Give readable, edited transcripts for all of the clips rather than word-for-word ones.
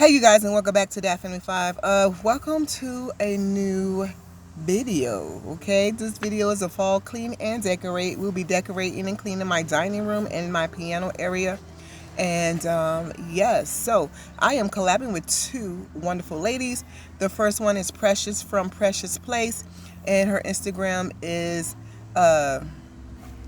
Hey you guys, and welcome back to DATFAMILY5. Welcome to a new video. Okay, this video is a fall clean and decorate. We'll be decorating and cleaning my dining room and my piano area. And yes, so I am collabing with two wonderful ladies. The first one is Precious from Precious Place, and her Instagram is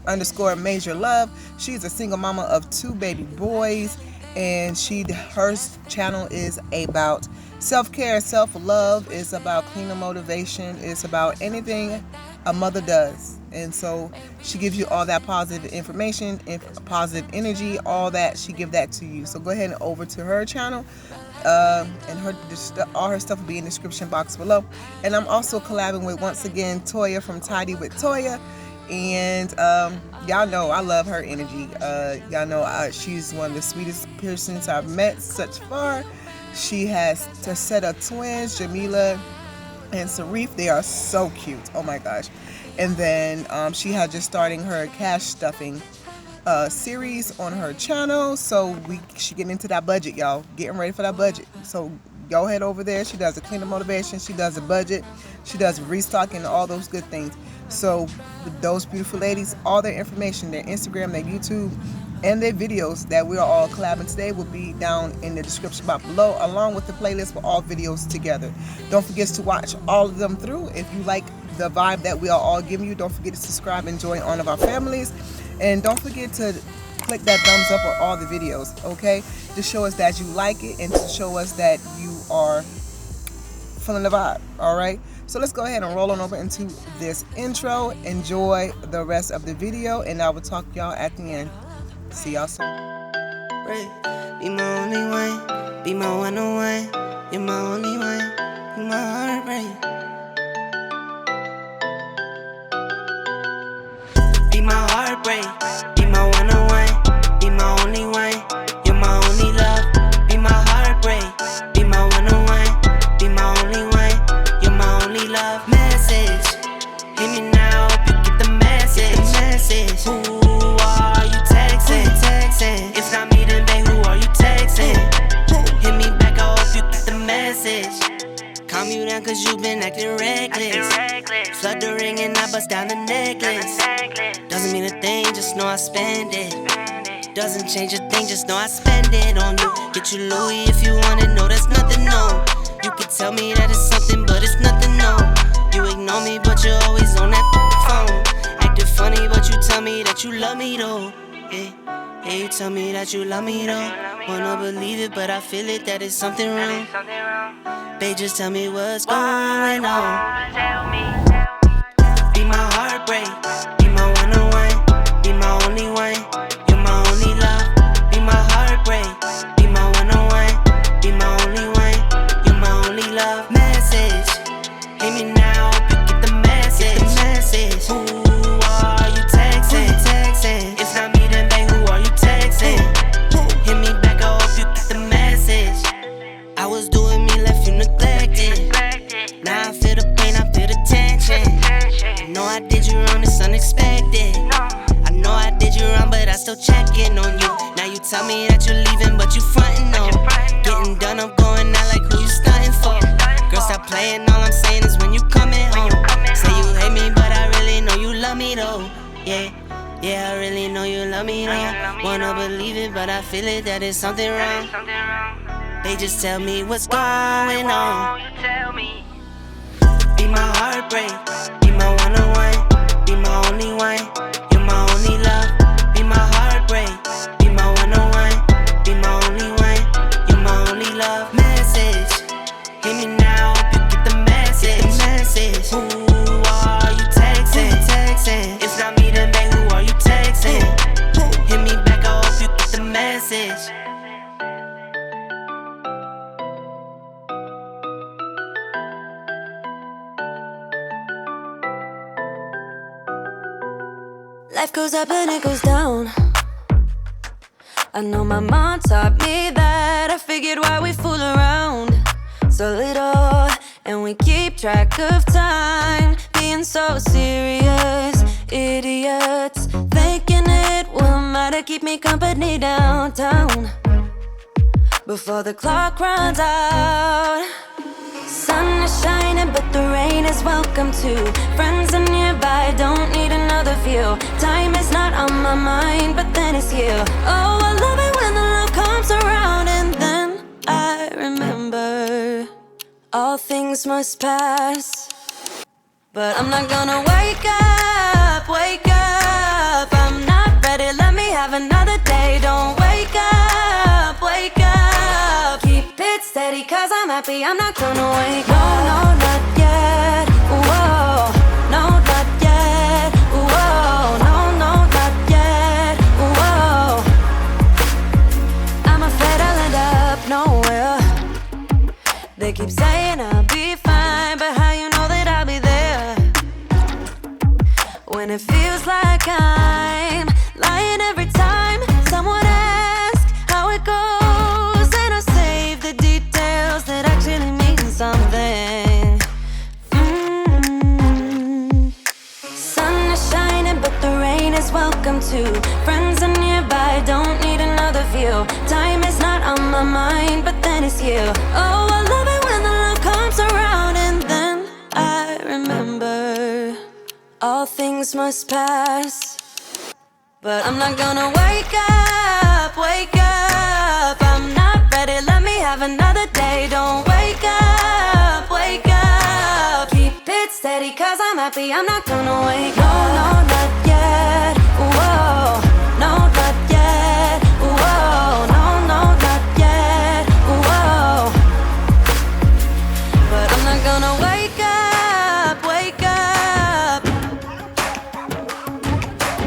underscore Major Love. She's a single mama of 2 baby boys, and her channel is about self-care, self-love. It's about cleaner motivation. It's about anything a mother does, and so she gives you all that positive information and positive energy, all that. She give that to you. So go ahead and over to her channel, and all her stuff will be in the description box below. And I'm also collabing with, once again, Toya from Tidy with Toya. And y'all know I love her energy. Y'all know she's one of the sweetest persons I've met such far. She has a set of twins, Jamila and Sarif. They are so cute. Oh my gosh. And then she had just starting her cash stuffing series on her channel. So she getting into that budget, y'all. Getting ready for that budget. So go head over there. She does a cleaner motivation. She does a budget. She does restocking, all those good things. So those beautiful ladies, all their information, their Instagram, their YouTube, and their videos that we are all collabing today will be down in the description box below, along with the playlist for all videos together. Don't forget to watch all of them through. If you like the vibe that we are all giving you, don't forget to subscribe and join all of our families. And don't forget to click that thumbs up on all the videos, okay? To show us that you like it and to show us that you are feeling the vibe, all right? So let's go ahead and roll on over into this intro. Enjoy the rest of the video, and I will talk to y'all at the end. See y'all soon. Be my only one, be my one on one. You're my only one, be my heartbreak. Be my heartbreak, be my one on one. Be my only one, you're my only love. Be my heartbreak, be my one on one. Be my only one, you're my only love. Message, hit me now, hope you get the message. Who are you texting? It's not me, then babe, who are you texting? Hit me back, I hope you get the message. Calm you down cause you been acting reckless. Flood the ring and I bust down the necklace. Doesn't mean a thing, just know I spend it. Doesn't change a thing, just know I spend it on you. Get you Louis if you want it, no, that's nothing, no. You can tell me that it's something, but it's nothing, no. You ignore me, but you're always on that phone. Acting funny, but you tell me that you love me, though. Yeah, you tell me that you love me, though. Wanna believe it, but I feel it, that it's something wrong. Babe, just tell me what's going on. Be my heartbreak, be my one on one. Be my only one, you're my only love. Be my heartbreak, be my one on one. Be my only one, you're my only love. Message, hit me now, hope you get the message. Who are you texting? It's not me, then babe, who are you texting? Hit me back, I hope you get the message. I was doing me, left you neglected. Now I feel the pain, I feel the tension. I know I did you wrong, it's unexpected. I know I did you wrong, but I still checking on you. Now you tell me that you're leaving, but you frontin' on. Getting done, I'm going out like who you stuntin' for. Girl, stop playing, all I'm saying is when you coming home. Say you hate me, but I really know you love me though. Yeah, I really know you love me though. Wanna believe it, but I feel it, that it's something wrong. They just tell me what's going on. Be my heartbreak, be my one on one. Be my only one, you're my only love. Be my heartbreak, be my one on one. Be my only one, you're my only love. Message, hit me now, hope you get the message. Who are you texting? It's not me, then babe, who are you texting? Hit me back, I hope you get the message. Life goes up and it goes down. I know my mom taught me that. I figured why we fool around so little, and we keep track of time, being so serious. Idiots thinking it will matter, keep me company downtown. before the clock runs out. Sun is shining, but the rain is welcome too. Friends are nearby, don't need another view. Time is not on my mind, but then it's you. Oh, I love it when the love comes around, and then I remember all things must pass. But I'm not gonna wake up, wake up. I'm not ready, let me have another day. Don't wake up, wake up. Keep it steady, cause I'm happy, I'm not gonna wake up. No, not yet, whoa. No, not yet, whoa. No, not yet, whoa. I'm afraid I'll end up nowhere. They keep saying I'll be fine, but how you know that I'll be there when it feels like I'm lying every time someone asks how it goes, and I save the details that actually mean something. Sun is shining, but the rain is welcome too. Friends are nearby, don't need another view. Time is not on my mind, but then it's you. Oh, I love it when the love comes around, and then I remember all things must pass. But I'm not gonna wake up, wake up. I'm not ready, let me have another day. Don't wake up, wake up. Keep it steady, cause I'm happy, I'm not gonna wake up. No, not yet, whoa. No, not yet, whoa. No, not yet, whoa. But I'm not gonna wake up, wake up.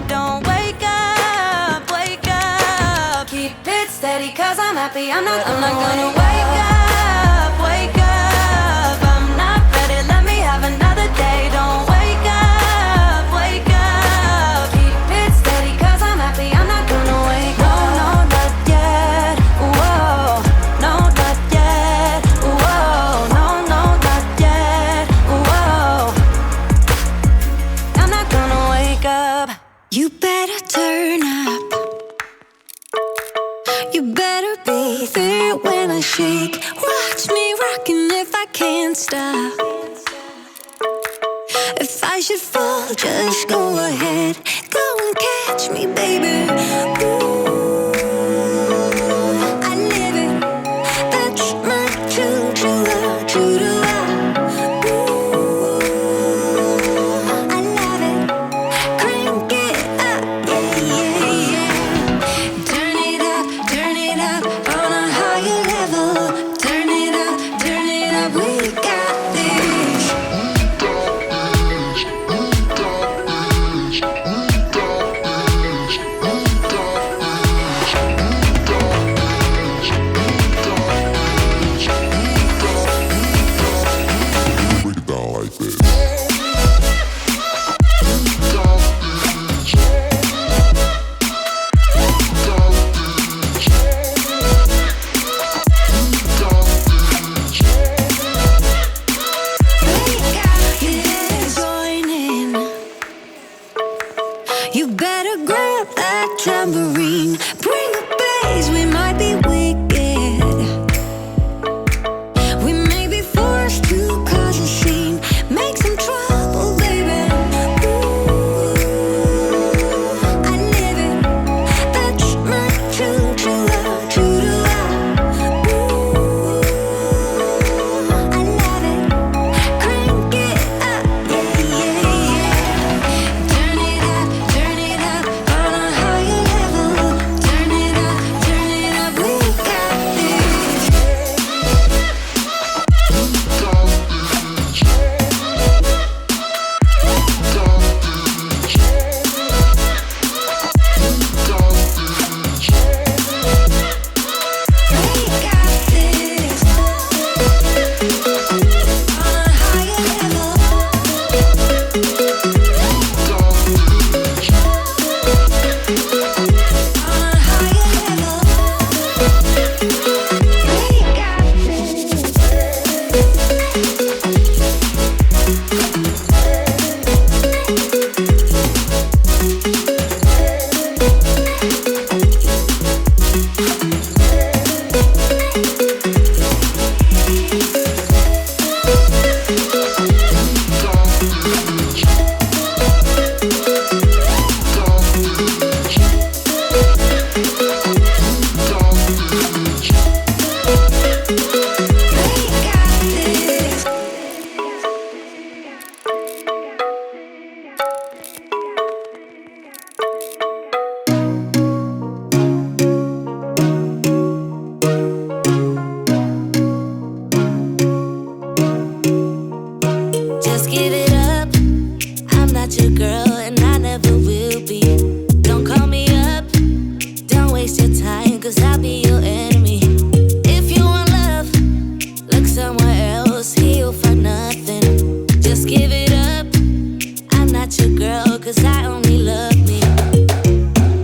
Don't wake up, wake up. Keep it steady, cause I'm happy, I'm not gonna wake up, wake up. I'm not ready, let me have another day. Don't wake up, wake up. Keep it steady, cause I'm happy, I'm not gonna wake up. No, not yet, whoa. No, not yet, whoa. No, not yet, whoa. I'm not gonna wake up. You better turn up. You better be there when I shake. Watch me rocking if I can't stop. If I should fall, just go ahead. Go and catch me, baby. Ooh, I live it. That's my true to love. Ooh, I love it. Crank it up, yeah. Turn it up on a higher level. Turn it up, we got this. Just give it up. I'm not your girl and I never will be. Don't call me up. Don't waste your time, cause I'll be your enemy. If you want love, look somewhere else. Here you'll find nothing. Just give it up. I'm not your girl, cause I only love me.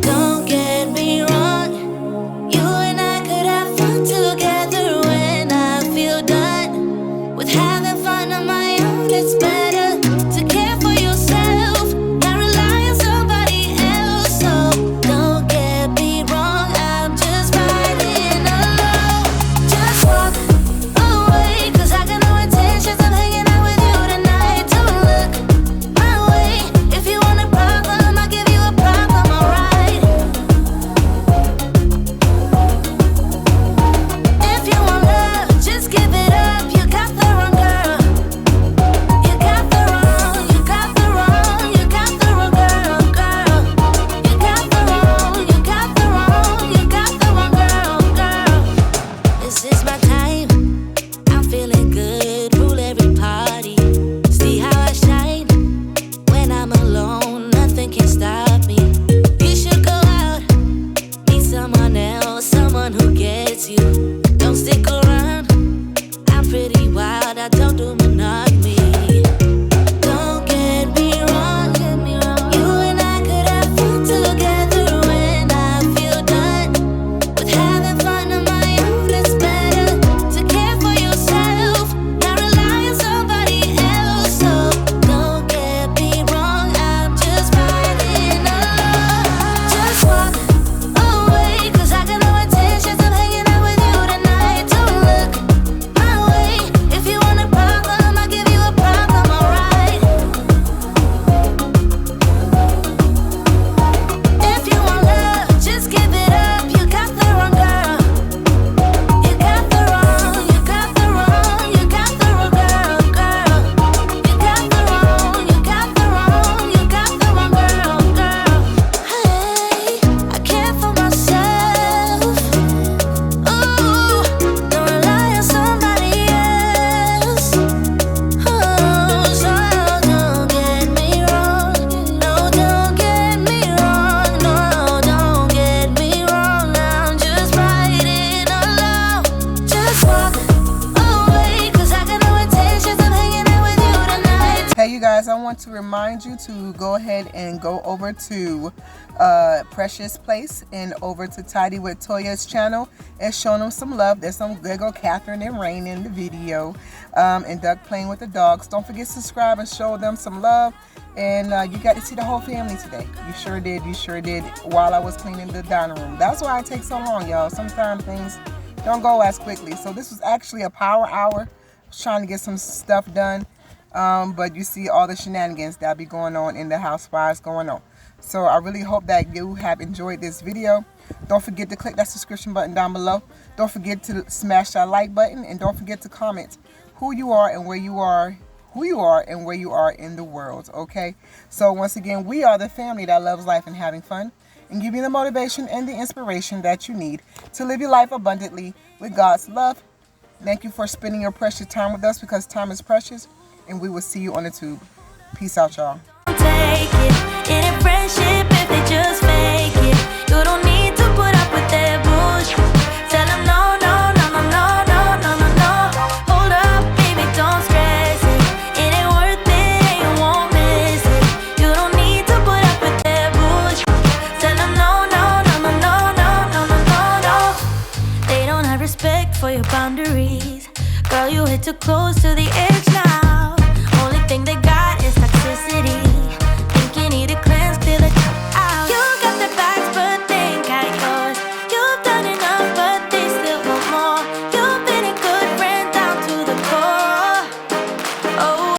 Don't get me wrong. You and I could have fun together when I feel done with having fun on my own. It's better to care for yourself, not rely on somebody else. So don't get me wrong, I'm just riding alone. Just walk away, cause I got no intentions of hanging out with you tonight. Don't look my way. If you want a problem, I'll give you a problem, alright? If you want love, just give it up. You got the wrong girl. You got the wrong, you got the wrong, you got the wrong girl, girl. You got the wrong, you got the wrong, you got the wrong girl, girl. This is my time. I'm feeling good, rule every party. See how I shine when I'm alone. Nothing can stop me. You should go out, meet someone else, someone who gets you. Don't stick around. I'm pretty wild, I don't do monogamy. Don't get me wrong. You and I could have fun together when I feel done with having fun on my own. It's better to care for yourself, not rely on somebody else. So don't get me wrong, I'm just riding alone. Just walk away, cause I got no intentions of hanging out with you tonight. Don't look my way. If you want a problem, I'll give you a problem, alright? If you want love, just give it up. You got the wrong girl. You got the wrong, you got the wrong, you got the wrong girl, girl. You got the wrong, you got the wrong, you got the wrong girl, girl. Hey, I care for myself. Ooh, don't rely on somebody else. Oh, so don't get me wrong. No, don't get me wrong. No, don't get me wrong. I'm just riding alone. Just walk away, cause I got no intentions of hanging out with you tonight. Hey, you guys, I want to remind you to go ahead and go over to Precious Place and over to Tidy with Toya's channel and show them some love. There's some good old Catherine and Rayne in the video, and Doug playing with the dogs. Don't forget to subscribe and show them some love. And you got to see the whole family today. You sure did. You sure did. While I was cleaning the dining room. That's why it takes so long, y'all. Sometimes things don't go as quickly. So this was actually a power hour. I was trying to get some stuff done. But you see all the shenanigans that be going on in the housewives going on. So I really hope that you have enjoyed this video. Don't forget to click that subscription button down below. Don't forget to smash that like button, and don't forget to comment who you are and where you are, who you are and where you are in the world. Okay, so once again, we are the family that loves life and having fun, and give you the motivation and the inspiration that you need to live your life abundantly with God's love. Thank you for spending your precious time with us, because time is precious, and we will see you on the tube. Peace out, y'all. Take it, it ain't friendship if they just fake it. You don't need to put up with their bullshit. Tell them no, no, no, no, no, no, no, no, no. Hold up, baby, don't stress it. It ain't worth it, and you won't miss it. You don't need to put up with their bullshit. Tell them no, no, no, no, no, no, no, no, no, no. They don't have respect for your boundaries. Girl, you hit too close to the edge now.